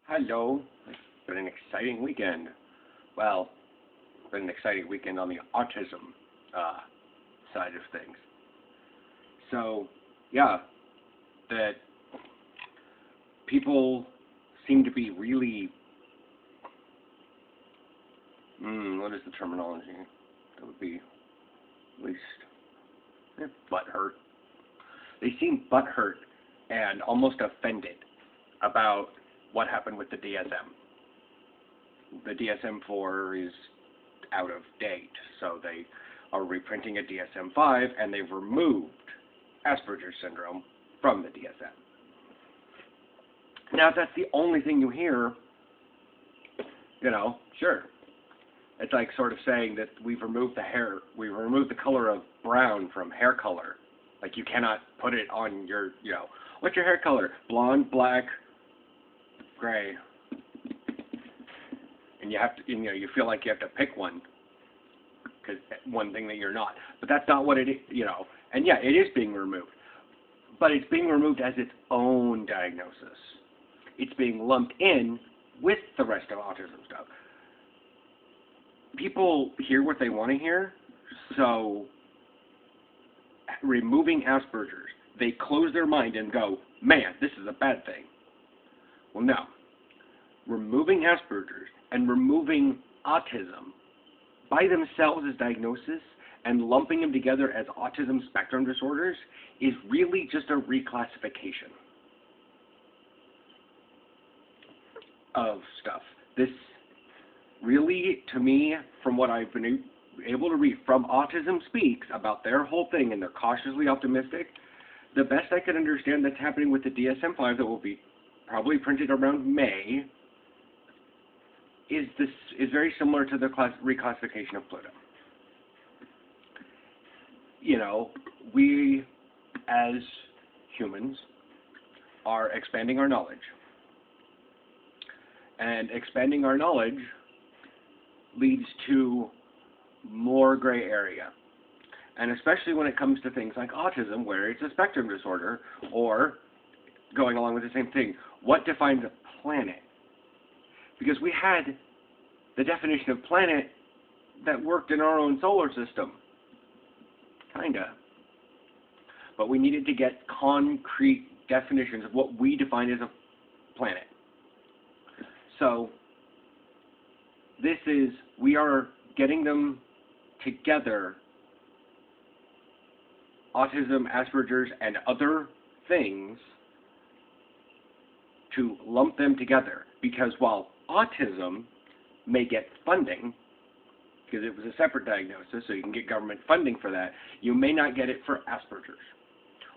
Hello. It's been an exciting weekend. Well, it's been an exciting weekend on the autism side of things. So, yeah, that people seem to be really, what is the terminology? That would be at least butthurt. They seem butthurt and almost offended about what happened with the DSM. The DSM-4 is out of date, so they are reprinting a DSM-5, and they've removed Asperger syndrome from the DSM. Now, if that's the only thing you hear, sure. It's like sort of saying that we've removed the color of brown from hair color. Like, you cannot put it on your, what's your hair color? Blonde, black, gray. And you have to, you feel like you have to pick one, because one thing that you're not. But that's not what it is, And yeah, it is being removed. But it's being removed as its own diagnosis. It's being lumped in with the rest of autism stuff. People hear what they want to hear, so removing Asperger's, they close their mind and go, man, this is a bad thing. Well, no. Removing Asperger's and removing autism by themselves as diagnosis and lumping them together as autism spectrum disorders is really just a reclassification of stuff. This really, to me, from what I've been able to read from Autism Speaks about their whole thing, and they're cautiously optimistic, the best I can understand that's happening with the DSM-5 that will be probably printed around May is very similar to the reclassification of Pluto. We as humans are expanding our knowledge. And expanding our knowledge leads to more gray area. And especially when it comes to things like autism, where it's a spectrum disorder, or going along with the same thing, what defines a planet? Because we had the definition of planet that worked in our own solar system. Kinda. But we needed to get concrete definitions of what we define as a planet. So, we are getting them together, autism, Asperger's, and other things, to lump them together. Because while autism may get funding, because it was a separate diagnosis, so you can get government funding for that, you may not get it for Asperger's,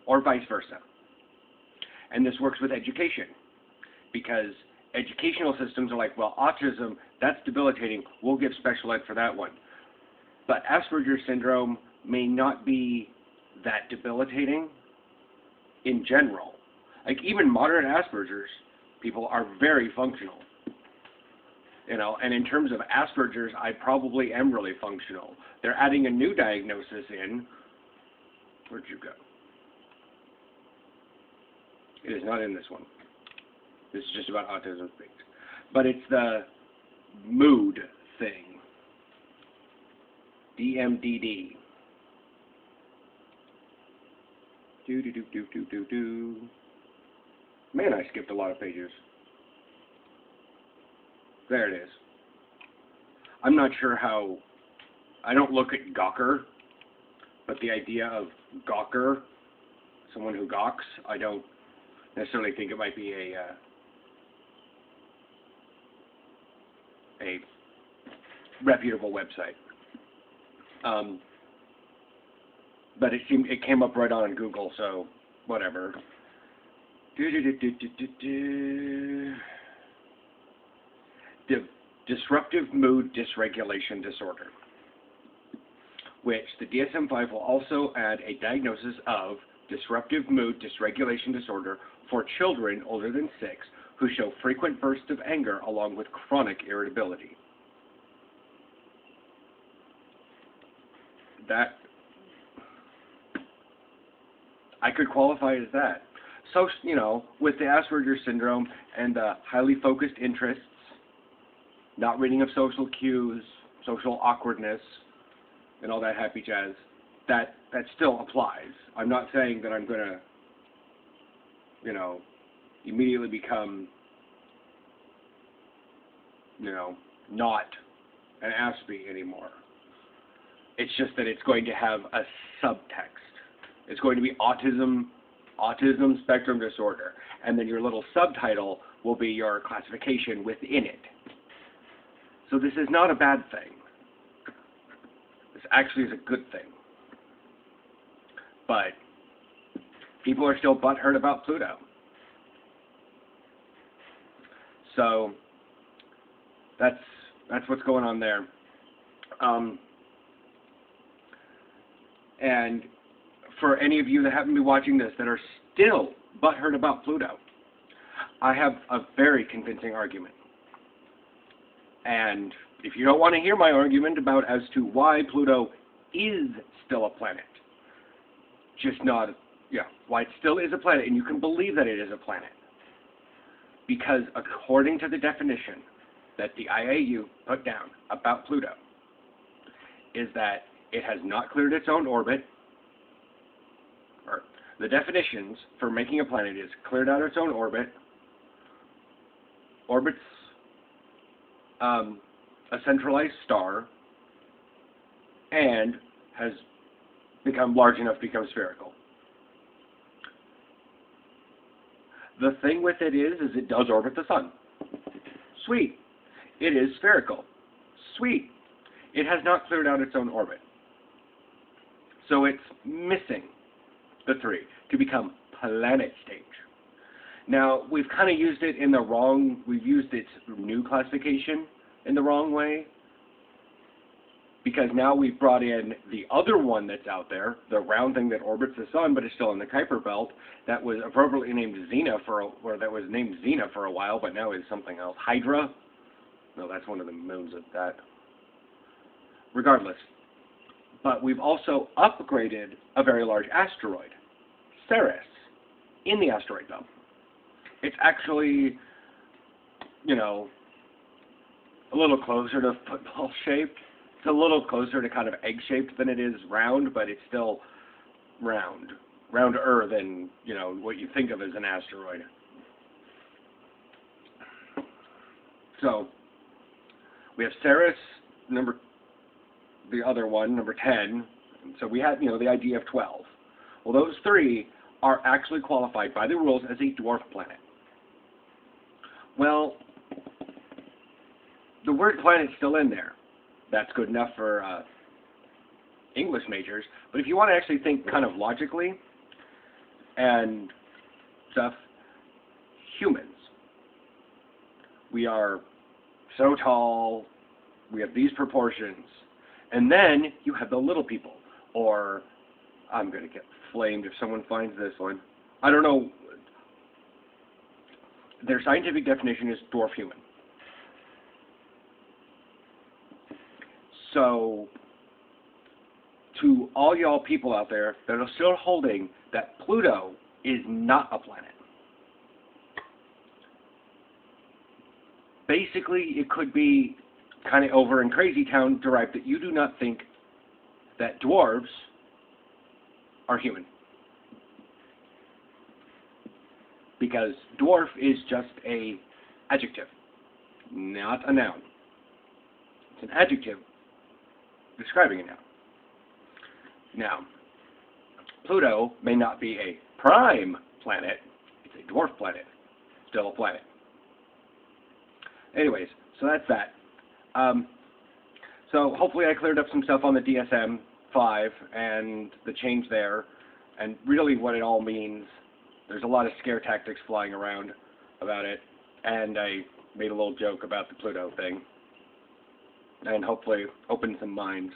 or vice versa. And this works with education, because educational systems are like, well, autism, that's debilitating, we'll give special ed for that one. But Asperger's syndrome may not be that debilitating in general. Like, even moderate Asperger's people are very functional. And in terms of Asperger's, I probably am really functional. They're adding a new diagnosis in. Where'd you go? It is not in this one. This is just about Autism Speaks. But it's the mood thing. DMDD. Man, I skipped a lot of pages. There it is. I'm not sure how... I don't look at Gawker, but the idea of Gawker, someone who gawks, I don't necessarily think it might be a reputable website. But it came up right on Google, so whatever. Disruptive mood dysregulation disorder, which the DSM-5 will also add a diagnosis of disruptive mood dysregulation disorder for children older than 6 who show frequent bursts of anger along with chronic irritability. That I could qualify as that. so, with the Asperger syndrome and the highly focused interests, not reading of social cues, social awkwardness, and all that happy jazz, that still applies. I'm not saying that I'm going to, immediately become, not an Aspie anymore. It's just that it's going to have a subtext. It's going to be autism spectrum disorder, and then your little subtitle will be your classification within it. So this is not a bad thing. This actually is a good thing. But people are still butthurt about Pluto. So that's what's going on there. And for any of you that happen to be watching this that are still butthurt about Pluto, I have a very convincing argument. And if you don't want to hear my argument about as to why Pluto is still a planet, why it still is a planet, and you can believe that it is a planet, because according to the definition that the IAU put down about Pluto, is that it has not cleared its own orbit, or the definitions for making a planet is cleared out its own orbit, orbits a centralized star, and has become large enough to become spherical. The thing with it is it does orbit the sun. Sweet. It is spherical. Sweet. It has not cleared out its own orbit. So it's missing the 3 to become planet stage. Now, we've kind of used it in the wrong, we've used its new classification in the wrong way, because now we've brought in the other one that's out there, the round thing that orbits the sun but is still in the Kuiper belt, that was appropriately named Xena that was named Xena for a while, but now is something else. Hydra? No, that's one of the moons of that. Regardless. But we've also upgraded a very large asteroid, Ceres, in the asteroid belt. It's actually, a little closer to football shaped. It's a little closer to kind of egg-shaped than it is round, but it's still round. Rounder than, what you think of as an asteroid. So, we have Ceres, the other one, number 10. So we have, the idea of 12. Well, those 3 are actually qualified by the rules as a dwarf planet. Well, the word planet's still in there. That's good enough for English majors. But if you want to actually think kind of logically and stuff, humans. We are so tall, we have these proportions. And then you have the little people. Or, I'm going to get flamed if someone finds this one. I don't know. Their scientific definition is dwarf human. So, to all y'all people out there that are still holding that Pluto is not a planet, basically it could be kind of over in Crazy Town derived that you do not think that dwarves are human. Because dwarf is just an adjective, not a noun. It's an adjective describing a noun. Now, Pluto may not be a prime planet, it's a dwarf planet, still a planet. Anyways, so that's that. So hopefully I cleared up some stuff on the DSM-5 and the change there, and really what it all means. There's a lot of scare tactics flying around about it, and I made a little joke about the Pluto thing, and hopefully opened some minds.